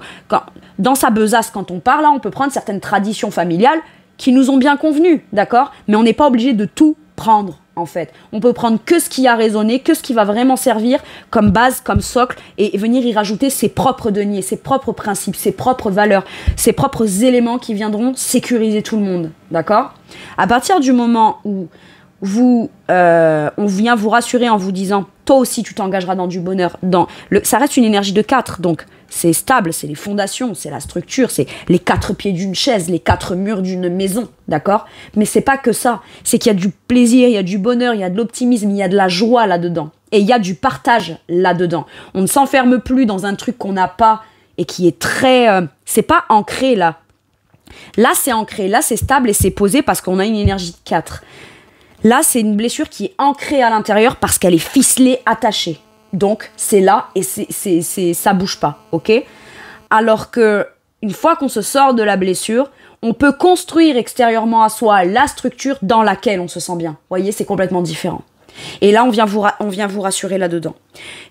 dans sa besace, quand on parle, là, on peut prendre certaines traditions familiales qui nous ont bien convenu, d'accord? Mais on n'est pas obligé de tout prendre, en fait. On peut prendre que ce qui a résonné, que ce qui va vraiment servir comme base, comme socle, et venir y rajouter ses propres deniers, ses propres principes, ses propres valeurs, ses propres éléments qui viendront sécuriser tout le monde, d'accord? À partir du moment où on vient vous rassurer en vous disant toi aussi tu t'engageras dans du bonheur, ça reste une énergie de 4, donc c'est stable, c'est les fondations, c'est la structure, c'est les 4 pieds d'une chaise, les 4 murs d'une maison, d'accord? Mais c'est pas que ça, c'est qu'il y a du plaisir, il y a du bonheur, il y a de l'optimisme, il y a de la joie là-dedans, et il y a du partage là-dedans. On ne s'enferme plus dans un truc qu'on n'a pas et qui est très... c'est pas ancré là. Là c'est ancré, là c'est stable et c'est posé parce qu'on a une énergie de 4. Là, c'est une blessure qui est ancrée à l'intérieur parce qu'elle est ficelée, attachée. Donc, c'est là et ça bouge pas, ok? Alors que une fois qu'on se sort de la blessure, on peut construire extérieurement à soi la structure dans laquelle on se sent bien. Vous voyez, c'est complètement différent. Et là, on vient vous rassurer là-dedans.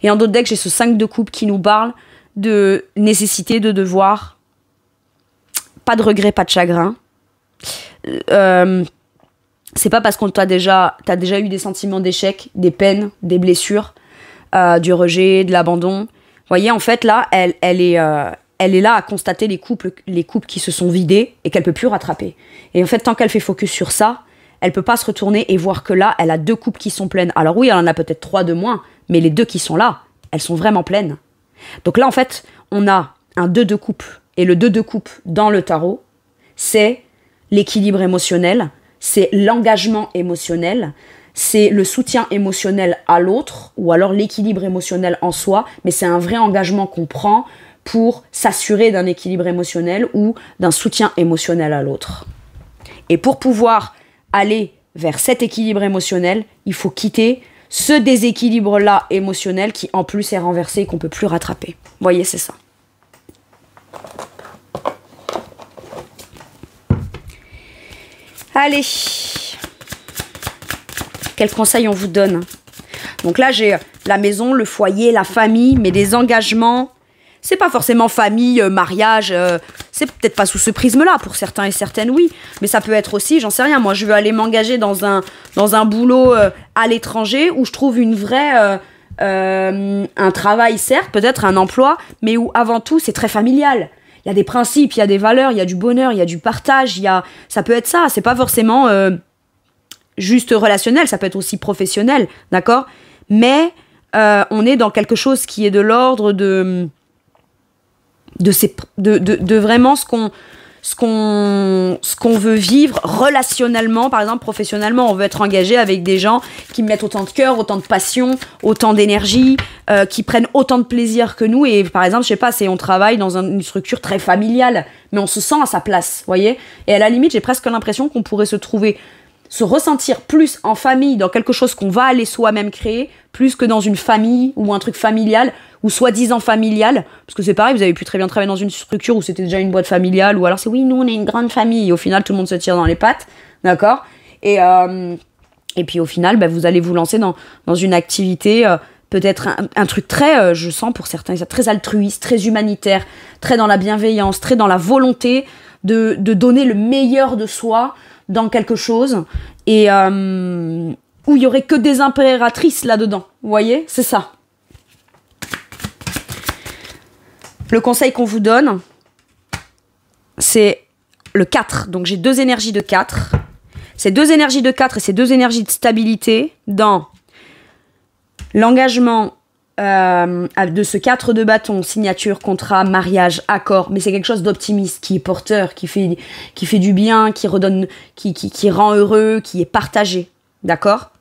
Et en d'autres decks, j'ai ce 5 de coupe qui nous parle de nécessité, de devoir, pas de regret, pas de chagrin. C'est pas parce qu'on t'as déjà eu des sentiments d'échec, des peines, des blessures, du rejet, de l'abandon. Vous voyez, en fait, là, elle est là à constater les couples qui se sont vidés et qu'elle peut plus rattraper. Et en fait, tant qu'elle fait focus sur ça, elle peut pas se retourner et voir que là, elle a 2 coupes qui sont pleines. Alors oui, elle en a peut-être 3 de moins, mais les 2 qui sont là, elles sont vraiment pleines. Donc là, en fait, on a un 2 de coupe. Et le 2 de coupe dans le tarot, c'est l'équilibre émotionnel, c'est l'engagement émotionnel, c'est le soutien émotionnel à l'autre, ou alors l'équilibre émotionnel en soi, mais c'est un vrai engagement qu'on prend pour s'assurer d'un équilibre émotionnel ou d'un soutien émotionnel à l'autre. Et pour pouvoir aller vers cet équilibre émotionnel, il faut quitter ce déséquilibre-là émotionnel qui en plus est renversé et qu'on ne peut plus rattraper. Vous voyez, c'est ça. Allez, quels conseils on vous donne? Donc là, j'ai la maison, le foyer, la famille, mais des engagements. C'est pas forcément famille, mariage, c'est peut-être pas sous ce prisme-là, pour certains et certaines, oui. Mais ça peut être aussi, j'en sais rien, moi je veux aller m'engager dans un boulot à l'étranger où je trouve une vraie... un travail, certes, peut-être un emploi, mais où avant tout, c'est très familial. Il y a des principes, il y a des valeurs, il y a du bonheur, il y a du partage, ça peut être ça, c'est pas forcément juste relationnel, ça peut être aussi professionnel, d'accord? Mais on est dans quelque chose qui est de l'ordre de vraiment ce qu'on veut vivre relationnellement, par exemple professionnellement, on veut être engagé avec des gens qui mettent autant de cœur, autant de passion, autant d'énergie, qui prennent autant de plaisir que nous. Et par exemple, je sais pas, on travaille dans une structure très familiale, mais on se sent à sa place, voyez. Et à la limite, j'ai presque l'impression qu'on pourrait se ressentir plus en famille, dans quelque chose qu'on va aller soi-même créer, plus que dans une famille ou un truc familial, ou soi-disant familial, parce que c'est pareil, vous avez pu très bien travailler dans une structure où c'était déjà une boîte familiale, ou alors c'est oui, nous on est une grande famille, et au final tout le monde se tire dans les pattes, d'accord? Et puis au final, vous allez vous lancer dans une activité, peut-être un truc très, je sens pour certains, très altruiste, très humanitaire, très dans la bienveillance, très dans la volonté de donner le meilleur de soi dans quelque chose, et où il y aurait que des impératrices là-dedans, vous voyez, c'est ça. Le conseil qu'on vous donne, c'est le 4. Donc j'ai 2 énergies de 4. Ces 2 énergies de 4 et ces 2 énergies de stabilité dans l'engagement de ce 4 de bâton, signature, contrat, mariage, accord, mais c'est quelque chose d'optimiste, qui est porteur, qui fait du bien, qui redonne, qui rend heureux, qui est partagé, d'accord?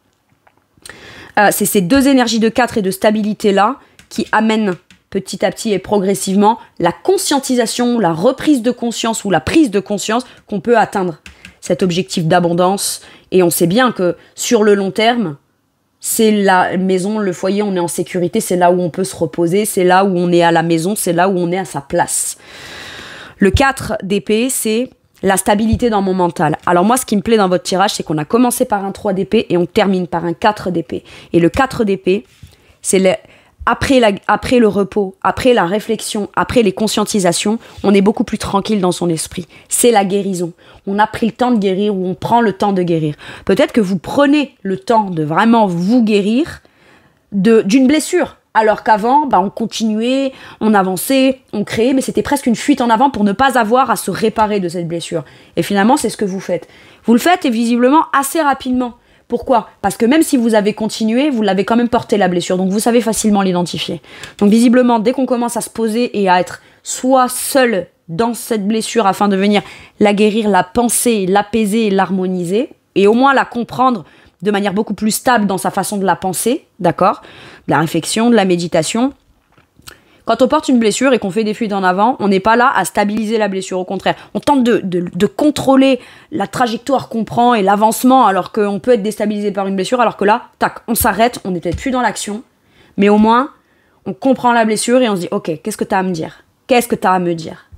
C'est ces 2 énergies de 4 et de stabilité-là qui amènent petit à petit et progressivement la conscientisation, la reprise de conscience ou la prise de conscience qu'on peut atteindre cet objectif d'abondance. Et on sait bien que sur le long terme, c'est la maison, le foyer, on est en sécurité, c'est là où on peut se reposer, c'est là où on est à la maison, c'est là où on est à sa place. Le 4 d'épée, c'est la stabilité dans mon mental. Alors moi, ce qui me plaît dans votre tirage, c'est qu'on a commencé par un 3 d'épée et on termine par un 4 d'épée. Et le 4 d'épée, c'est après le repos, après la réflexion, après les conscientisations, on est beaucoup plus tranquille dans son esprit. C'est la guérison. On a pris le temps de guérir ou on prend le temps de guérir. Peut-être que vous prenez le temps de vraiment vous guérir d'une blessure. Alors qu'avant, on continuait, on avançait, on créait, mais c'était presque une fuite en avant pour ne pas avoir à se réparer de cette blessure. Et finalement, c'est ce que vous faites. Vous le faites et visiblement assez rapidement. Pourquoi ? Parce que même si vous avez continué, vous l'avez quand même porté la blessure, donc vous savez facilement l'identifier. Donc visiblement, dès qu'on commence à se poser et à être soit seul dans cette blessure afin de venir la guérir, la penser, l'apaiser, l'harmoniser, et au moins la comprendre de manière beaucoup plus stable dans sa façon de la penser, d'accord ? De la réflexion, de la méditation. Quand on porte une blessure et qu'on fait des fuites en avant, on n'est pas là à stabiliser la blessure. Au contraire, on tente de contrôler la trajectoire qu'on prend et l'avancement alors qu'on peut être déstabilisé par une blessure. Alors que là, tac, on s'arrête, on n'est peut-être plus dans l'action. Mais au moins, on comprend la blessure et on se dit « Ok, qu'est-ce que tu as à me dire ? Qu'est-ce que tu as à me dire ?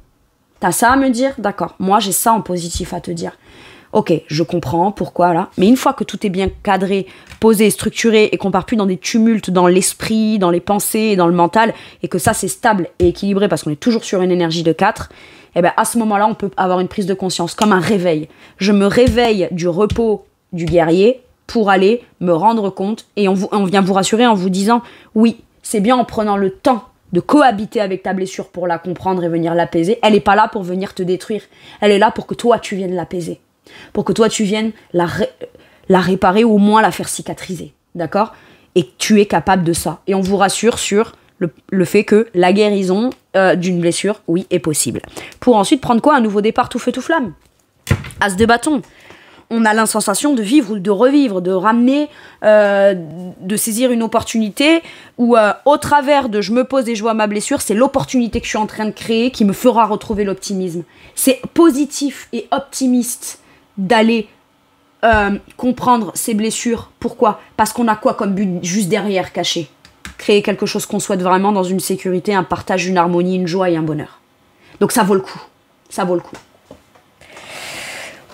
T'as ça à me dire ? D'accord, moi j'ai ça en positif à te dire. Ok, je comprends, pourquoi là. Mais une fois que tout est bien cadré, posé, structuré et qu'on part plus dans des tumultes dans l'esprit, dans les pensées, dans le mental, et que ça c'est stable et équilibré parce qu'on est toujours sur une énergie de 4, et bien à ce moment-là, on peut avoir une prise de conscience, comme un réveil. Je me réveille du repos du guerrier pour aller me rendre compte et on vient vous rassurer en vous disant oui, c'est bien en prenant le temps de cohabiter avec ta blessure pour la comprendre et venir l'apaiser. Elle n'est pas là pour venir te détruire. Elle est là pour que toi, tu viennes l'apaiser. Pour que toi, tu viennes la réparer ou au moins la faire cicatriser. D'accord ? Et tu es capable de ça. Et on vous rassure sur le fait que la guérison d'une blessure, oui, est possible. Pour ensuite prendre quoi ? Un nouveau départ tout feu tout flamme. As de bâton. On a l'insensation de vivre ou de revivre, de ramener, de saisir une opportunité où au travers de je me pose et je vois ma blessure, c'est l'opportunité que je suis en train de créer qui me fera retrouver l'optimisme. C'est positif et optimiste d'aller comprendre ces blessures. Pourquoi ? Parce qu'on a quoi comme but juste derrière caché ? Créer quelque chose qu'on souhaite vraiment dans une sécurité, un partage, une harmonie, une joie et un bonheur. Donc ça vaut le coup. Ça vaut le coup.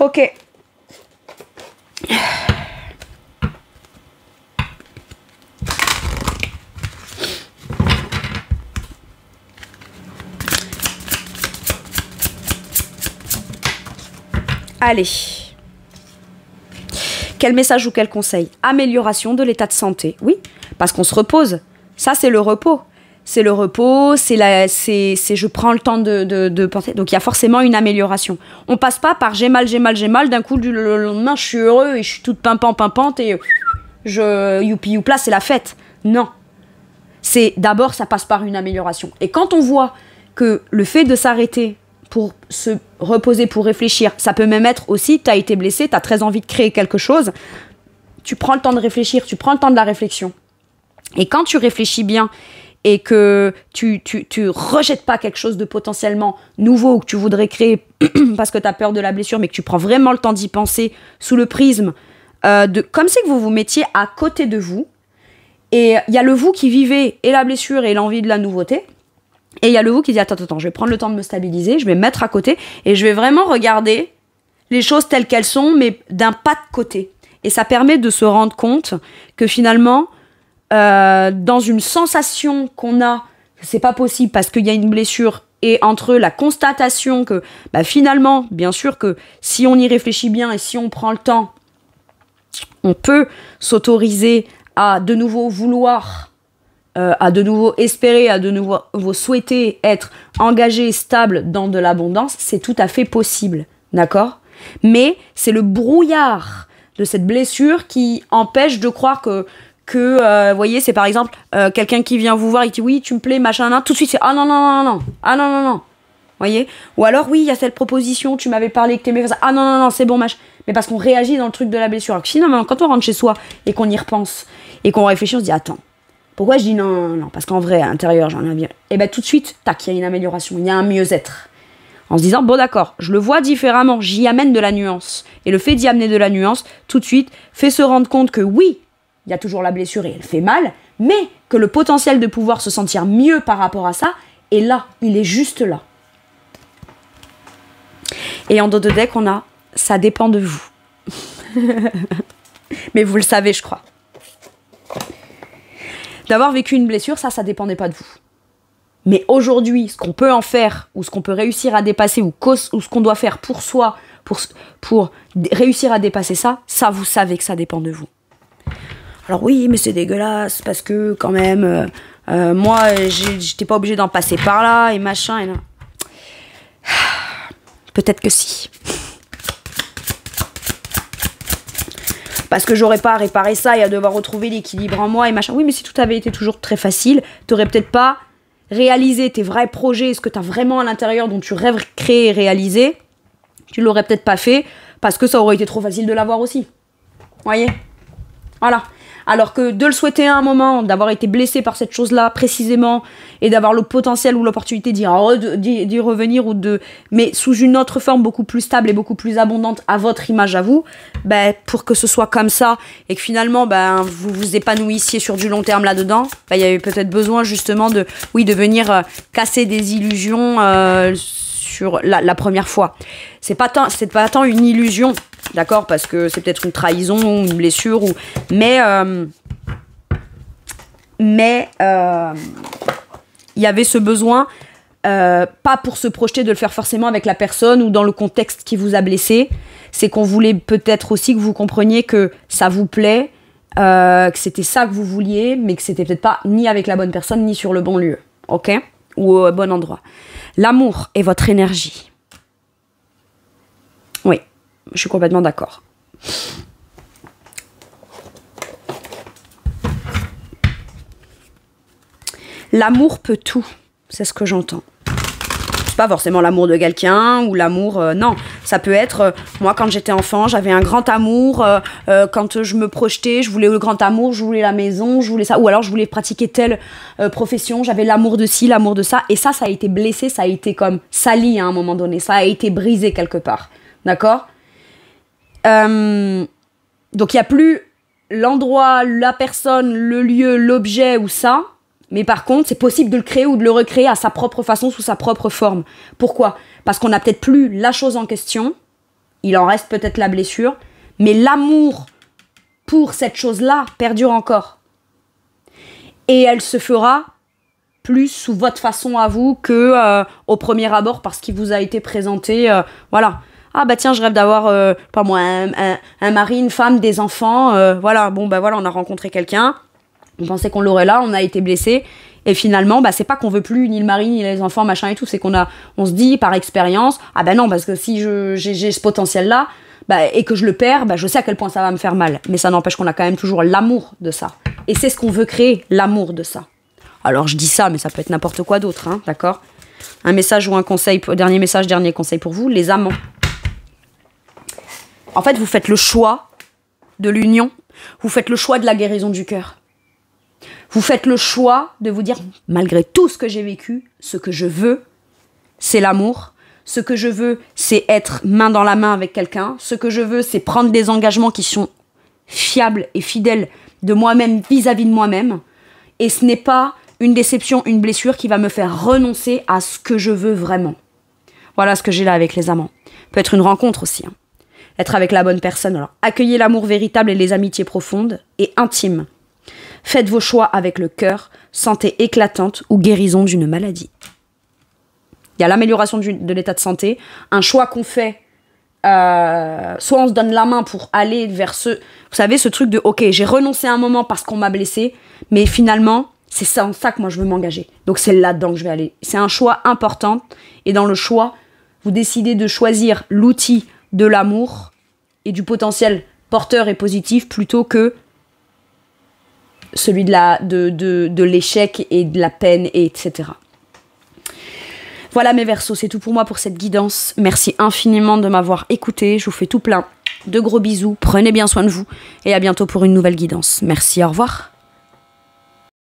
Ok. Allez. Quel message ou quel conseil ? Amélioration de l'état de santé. Oui, parce qu'on se repose. Ça, c'est le repos. C'est le repos, c'est je prends le temps de penser. Donc, il y a forcément une amélioration. On passe pas par j'ai mal. D'un coup, le lendemain, je suis heureux et je suis toute pimpante et youpi youpla, c'est la fête. Non. C'est d'abord, ça passe par une amélioration. Et quand on voit que le fait de s'arrêter pour se reposer, pour réfléchir, ça peut même être aussi, tu as été blessé, tu as très envie de créer quelque chose, tu prends le temps de réfléchir, tu prends le temps de la réflexion. Et quand tu réfléchis bien et que tu rejettes pas quelque chose de potentiellement nouveau que tu voudrais créer parce que tu as peur de la blessure, mais que tu prends vraiment le temps d'y penser sous le prisme comme si que vous vous mettiez à côté de vous. Et il y a le vous qui vivait et la blessure et l'envie de la nouveauté. Et il y a le vous qui dit attends, je vais prendre le temps de me stabiliser, je vais me mettre à côté et je vais vraiment regarder les choses telles qu'elles sont, mais d'un pas de côté. Et ça permet de se rendre compte que finalement, dans une sensation qu'on a, c'est pas possible parce qu'il y a une blessure, et entre la constatation que finalement, bien sûr que si on y réfléchit bien et si on prend le temps, on peut s'autoriser à de nouveau vouloir, à de nouveau espérer, à de nouveau souhaiter être engagé, stable dans de l'abondance, c'est tout à fait possible, d'accord ? Mais c'est le brouillard de cette blessure qui empêche de croire que vous voyez, c'est par exemple quelqu'un qui vient vous voir et qui dit oui, tu me plais, machin, tout de suite c'est ah non. Voyez ? Ou alors oui, il y a cette proposition, tu m'avais parlé que t'aimais ça, ah non, c'est bon, machin. Mais parce qu'on réagit dans le truc de la blessure. Alors que finalement, quand on rentre chez soi et qu'on y repense et qu'on réfléchit, on se dit attends, pourquoi je dis non, parce qu'en vrai, à l'intérieur, j'en ai bien. Et tout de suite, tac, il y a une amélioration, il y a un mieux-être. En se disant, bon d'accord, je le vois différemment, j'y amène de la nuance. Et le fait d'y amener de la nuance, tout de suite, fait se rendre compte que oui, il y a toujours la blessure et elle fait mal, mais que le potentiel de pouvoir se sentir mieux par rapport à ça est là, il est juste là. Et en dos de deck, on a « ça dépend de vous ». Mais vous le savez, je crois. D'avoir vécu une blessure, ça dépendait pas de vous. Mais aujourd'hui, ce qu'on peut en faire, ou ce qu'on peut réussir à dépasser, ou ce qu'on doit faire pour soi, pour réussir à dépasser ça, vous savez que ça dépend de vous. Alors oui, mais c'est dégueulasse, parce que quand même, moi, j'étais pas obligée d'en passer par là, et machin, et là. Peut-être que si. Parce que j'aurais pas à réparer ça et à devoir retrouver l'équilibre en moi, et machin. Oui, mais si tout avait été toujours très facile, t'aurais peut-être pas réalisé tes vrais projets, ce que t'as vraiment à l'intérieur, dont tu rêves créer et réaliser, tu l'aurais peut-être pas fait, parce que ça aurait été trop facile de l'avoir aussi. Voyez ? Voilà. Alors que de le souhaiter à un moment, d'avoir été blessé par cette chose-là précisément, et d'avoir le potentiel ou l'opportunité d'y revenir, mais sous une autre forme beaucoup plus stable et beaucoup plus abondante à votre image à vous, pour que ce soit comme ça, et que finalement vous vous épanouissiez sur du long terme là-dedans, il y avait peut-être besoin justement de venir casser des illusions sur la première fois. C'est pas tant une illusion, d'accord, parce que c'est peut-être une trahison ou une blessure, mais il y avait ce besoin, pas pour se projeter de le faire forcément avec la personne ou dans le contexte qui vous a blessé, c'est qu'on voulait peut-être aussi que vous compreniez que ça vous plaît, que c'était ça que vous vouliez, mais que c'était peut-être pas ni avec la bonne personne ni sur le bon lieu, ok, ou au bon endroit. L'amour est votre énergie. Oui, je suis complètement d'accord. L'amour peut tout, c'est ce que j'entends. C'est pas forcément l'amour de quelqu'un ou l'amour... non, ça peut être... moi, quand j'étais enfant, j'avais un grand amour. Quand je me projetais, je voulais le grand amour, je voulais la maison, je voulais ça. Ou alors, je voulais pratiquer telle profession. J'avais l'amour de ci, l'amour de ça. Et ça a été blessé, ça a été comme sali à un moment donné. Ça a été brisé quelque part. D'accord ? Donc, il n'y a plus l'endroit, la personne, le lieu, l'objet ou ça... Mais par contre, c'est possible de le créer ou de le recréer à sa propre façon, sous sa propre forme. Pourquoi ? Parce qu'on n'a peut-être plus la chose en question, il en reste peut-être la blessure, mais l'amour pour cette chose-là perdure encore. Et elle se fera plus sous votre façon à vous que au premier abord, parce qu'il vous a été présenté, voilà. Ah bah tiens, je rêve d'avoir, pas moi, un mari, une femme, des enfants, voilà. Bon bah voilà, on a rencontré quelqu'un. On pensait qu'on l'aurait là, on a été blessé. Et finalement, c'est pas qu'on veut plus ni le mari, ni les enfants, machin et tout. C'est on se dit par expérience, ah non, parce que si j'ai ce potentiel-là, et que je le perds, je sais à quel point ça va me faire mal. Mais ça n'empêche qu'on a quand même toujours l'amour de ça. Et c'est ce qu'on veut créer, l'amour de ça. Alors je dis ça, mais ça peut être n'importe quoi d'autre, hein, d'accord ? Un message ou un conseil, dernier message, dernier conseil pour vous, les amants. En fait, vous faites le choix de l'union, vous faites le choix de la guérison du cœur. Vous faites le choix de vous dire, malgré tout ce que j'ai vécu, ce que je veux, c'est l'amour. Ce que je veux, c'est être main dans la main avec quelqu'un. Ce que je veux, c'est prendre des engagements qui sont fiables et fidèles de moi-même vis-à-vis de moi-même. Et ce n'est pas une déception, une blessure qui va me faire renoncer à ce que je veux vraiment. Voilà ce que j'ai là avec les amants. Peut être une rencontre aussi. Être avec la bonne personne. Alors, accueillez l'amour véritable et les amitiés profondes et intimes. Faites vos choix avec le cœur, santé éclatante ou guérison d'une maladie. Il y a l'amélioration de l'état de santé, un choix qu'on fait, soit on se donne la main pour aller vers vous savez, ce truc de, ok, j'ai renoncé à un moment parce qu'on m'a blessé, mais finalement, c'est ça que moi je veux m'engager. Donc c'est là-dedans que je vais aller. C'est un choix important, et dans le choix, vous décidez de choisir l'outil de l'amour et du potentiel porteur et positif plutôt que celui de l'échec et de la peine, etc. Voilà mes Verseaux, c'est tout pour moi pour cette guidance. Merci infiniment de m'avoir écouté. Je vous fais tout plein de gros bisous. Prenez bien soin de vous et à bientôt pour une nouvelle guidance. Merci, au revoir.